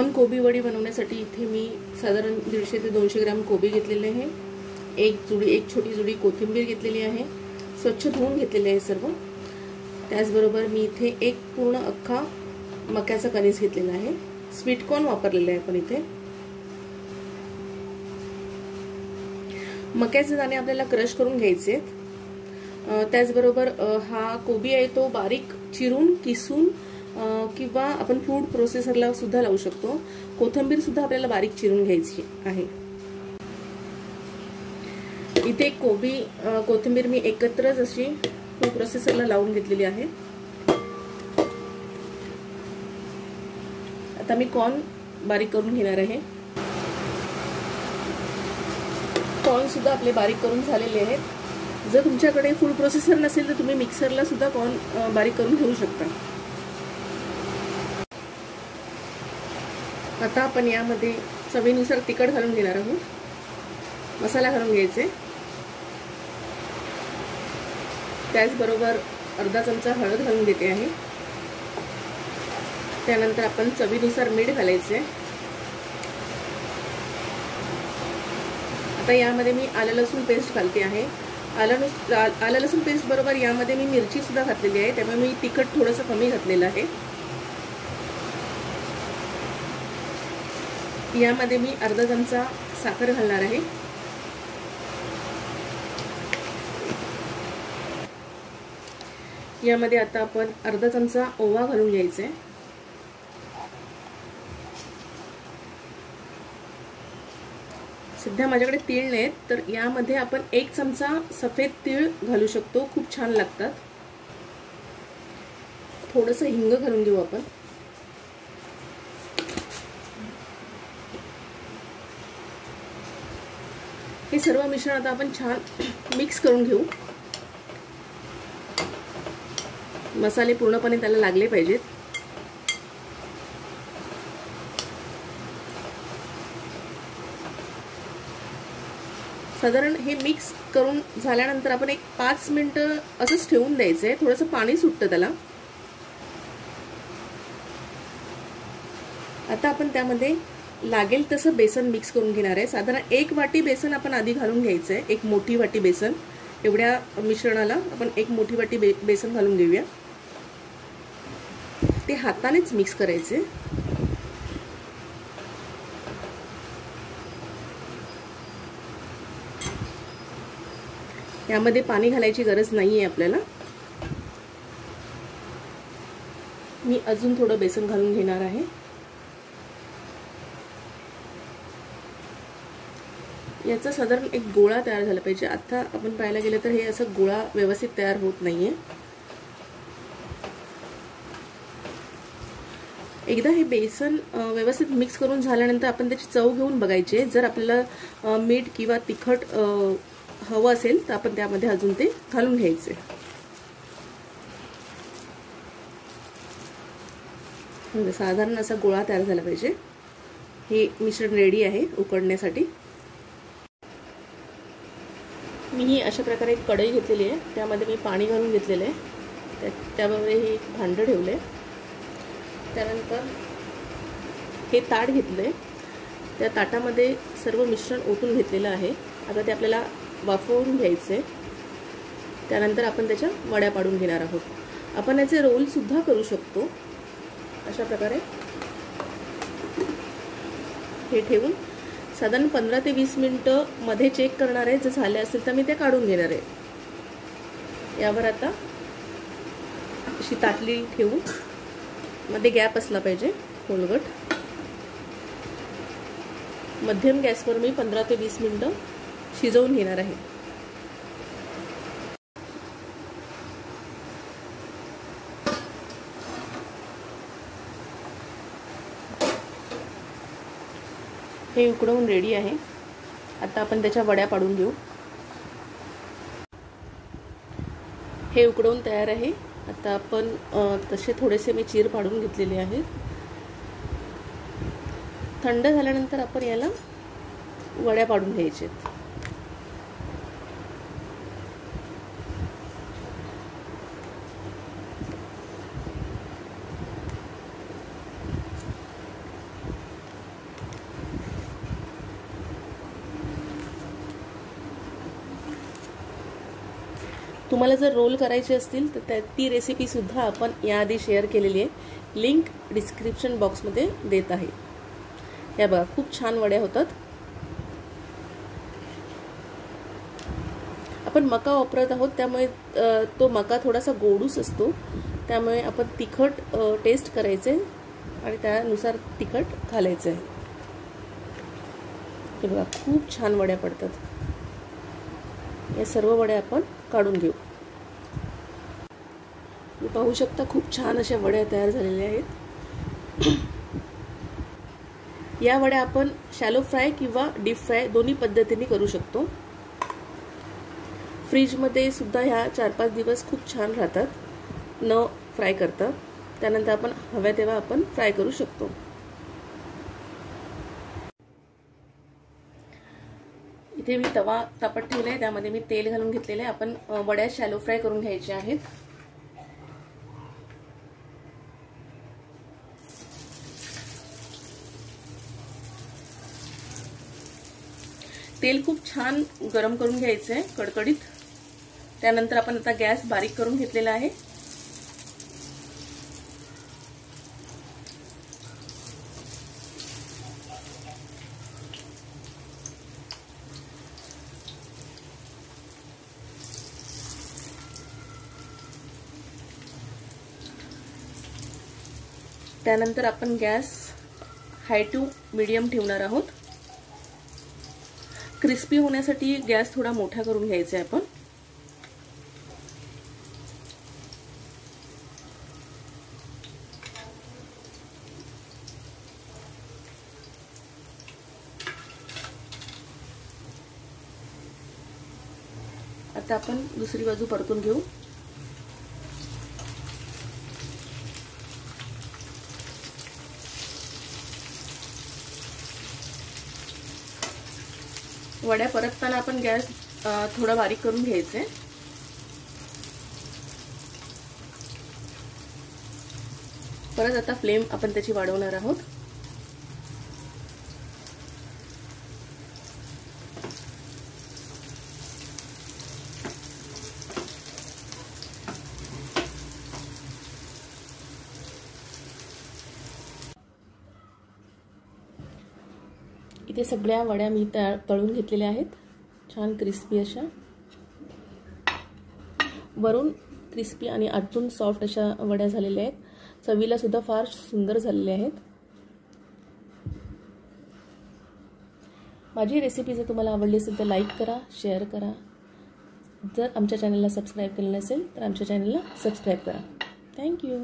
Corn कोबी वडी बनवण्यासाठी इथे मी साधारण 150 ते 200 ग्रॅम कोबी घेतलेले आहे, एक छोटी जुडी कोथिंबीर घेतलेली आहे, स्वच्छ धुवून घेतलेले आहे सर्व। त्याचबरोबर मी इथे एक पूर्ण अख्खा मक्याचा कणीस घेतलेला आहे, स्वीट कॉर्न वापरलेले आहे आपण इथे। मक्याचे दाणे आपल्याला क्रश करून घ्यायचे आहेत। त्याचबरोबर हा कोबी आहे तो बारीक चिरून किसून किंवा आपण फूड प्रोसेसरला सुद्धा लावू शकतो। कोथिंबीर सुद्धा आपल्याला बारीक चिरून घ्यायची आहे। इथे कोथिंबीर मी एकत्रच अशी फूड प्रोसेसरला लावून घेतलेली आहे। आता मी कॉर्न बारीक करून घेणार आहे। कॉर्न सुद्धा आपले बारीक करून झालेले आहेत। जर तुमच्याकडे फूड प्रोसेसर नसेल तर तुम्ही मिक्सरला सुद्धा कॉर्न बारीक करून घेऊ शकता। आता आपण यामध्ये चवीनुसार तिखट घालून घेणार आहोत, मसाला घालून घ्यायचे। त्याचबरोबर अर्धा चमचा हळद घालून देते आहे। त्यानंतर आपण चवीनुसार मीठ घालायचे। आता यामध्ये मी आलं लसूण पेस्ट घालते आहे। आलं लसूण पेस्ट बरोबर यामध्ये मी मिरची सुद्धा घातलेली आहे, त्यामुळे मी तिखट थोडंसं कमी घातलेलं आहे। यामध्ये मी अर्धा चमचा साखर घालणार आहे। यामध्ये आता आपण अर्धा चमचा ओवा घालून घ्यायचे। सध्या माझ्याकडे तीळ नाहीत तर यामध्ये आपण 1 चमचा सफेद तीळ घालू शकतो, खूप छान लागतात। थोडंसं हिंग घालून घेऊ आपण। हे सर्व मिश्रण आता आपण छान मिक्स करून घेऊ। मसाले पूर्णपणे त्याला लागले पाहिजेत। साधारण हे मिक्स करून झाल्यानंतर आपण एक 5 मिनिटं असंच ठेवून द्यायचंय, थोडंसं पाणी सुटतं त्याला। आता आपण त्यामध्ये लागेल तसं बेसन मिक्स करून घेणार आहे। साधारण 1 वाटी बेसन आपण आधी घालून घ्यायचंय, 1 मोठी वाटी बेसन। एवढ्या मिश्रणाला आपण 1 मोठी वाटी बेसन घालून घेऊया। ते हातानेच मिक्स करायचे। यामध्ये पाणी घालायची गरज नाहीये आपल्याला। मी अजून थोडं बेसन घालून घेणार आहे। याचा साधारण एक गोळा तयार झाला पाहिजे। आता आपण पाहायला गेलं तर हे असं गोळा व्यवस्थित तयार होत नाहीये। एकदा हे बेसन व्यवस्थित मिक्स करून झाल्यानंतर आपण त्याची चव घेऊन बघायची। जर आपल्याला मीठ किंवा तिखट हवं असेल तर आपण त्यामध्ये अजून ते घालून घ्यायचे। साधारण असा गोळा तयार झाला पाहिजे। हे मिश्रण रेडी आहे उकडण्यासाठी। मी ही अशा प्रकारे एक कढई घेतलेली आहे, त्यामध्ये मी पाणी घालून घेतलेलं आहे। त्याबरोबर हे एक भांडं ठेवलं आहे। त्यानंतर हे ताट घेतलं आहे, त्या ताटामध्ये सर्व मिश्रण ओतून घेतलेलं आहे। आता ते आपल्याला वाफवून घ्यायचं आहे। त्यानंतर आपण त्याच्या वड्या पाडून घेणार आहोत। आपण याचे रोल सुद्धा करू शकतो। अशा प्रकारे हे ठेवून साधारण 15 ते 20 मिनिटं मध्ये चेक करणार आहे। जर झाले असेल तर मी ते काढून घेणार आहे। यावर आता अशी ताटली ठेवून मध्ये गॅप असला पाहिजे खोलगट। मध्यम गॅसवर मी 15 ते 20 मिनिटं शिजवून घेणार आहे। हे उकडवून रेडी आहे। आता आपण त्याच्या वड्या पाडून घेऊ। हे उकडवून तयार आहे। आता आपण तसे थोडेसे मी चीर पाडून घेतलेले आहेत। थंड झाल्यानंतर आपण याला वड्या पाडून घ्यायचे। तुम्हाला जर रोल करायचे असतील तर ती रेसिपीसुद्धा आपण याआधी शेअर केलेली आहे, लिंक डिस्क्रिप्शन बॉक्समध्ये देत आहे. या बघा खूप छान वड्या होतात. आपण मका वापरत आहोत त्यामुळे तो मका थोडासा गोडूस असतो, त्यामुळे आपण तिखट टेस्ट करायचे आणि त्यानुसार तिखट घालायचं आहे. हे बघा खूप छान वड्या पडतात. या सर्व वड्या आपण काढून घेऊ. तुम्ही पाहू शकता खूप छान अशा वड्या तयार झालेल्या आहेत. या वड्या आपण शॅलो फ्राय किंवा डीप फ्राय दोन्ही पद्धतीने करू शकतो. फ्रीजमध्ये सुद्धा ह्या 4-5 दिवस खूप छान राहतात न फ्राय करता. त्यानंतर आपण हव्या तेव्हा आपण फ्राय करू शकतो. इथे मी तवा तापत ठेवला आहे, त्यामध्ये मी तेल घालून घेतलेले आहे. आपण वड्या शॅलो फ्राय करून घ्यायच्या आहेत. तेल खूप छान गरम करून घ्यायचं आहे, कडकडीत. त्यानंतर आपण आता गॅस बारीक करून घेतलेला आहे. त्यानंतर आपण गॅस हाय टू मीडियम ठेवणार आहोत. क्रिस्पी होण्यासाठी गॅस थोडा मोठा करून घ्यायचा आहे आपण. आता आपण दुसरी बाजू परतून घेऊ. वड्या परतताना आपण गॅस थोडा बारीक करून घ्यायचे. परत आता फ्लेम आपण त्याची वाढवणार आहोत. इथे सगळ्या वड्या मी तळून घेतलेल्या आहेत, छान क्रिस्पी अशा. वरून क्रिस्पी आणि आतून सॉफ्ट अशा वड्या झालेल्या आहेत. चवीला सुद्धा फार सुंदर झालेल्या आहेत. माझी रेसिपी जर तुम्हाला आवडली असेल तर लाईक करा, शेअर करा. जर आमच्या चॅनलला सबस्क्राईब केलं नसेल तर आमच्या चॅनलला सबस्क्राईब करा. थँक्यू.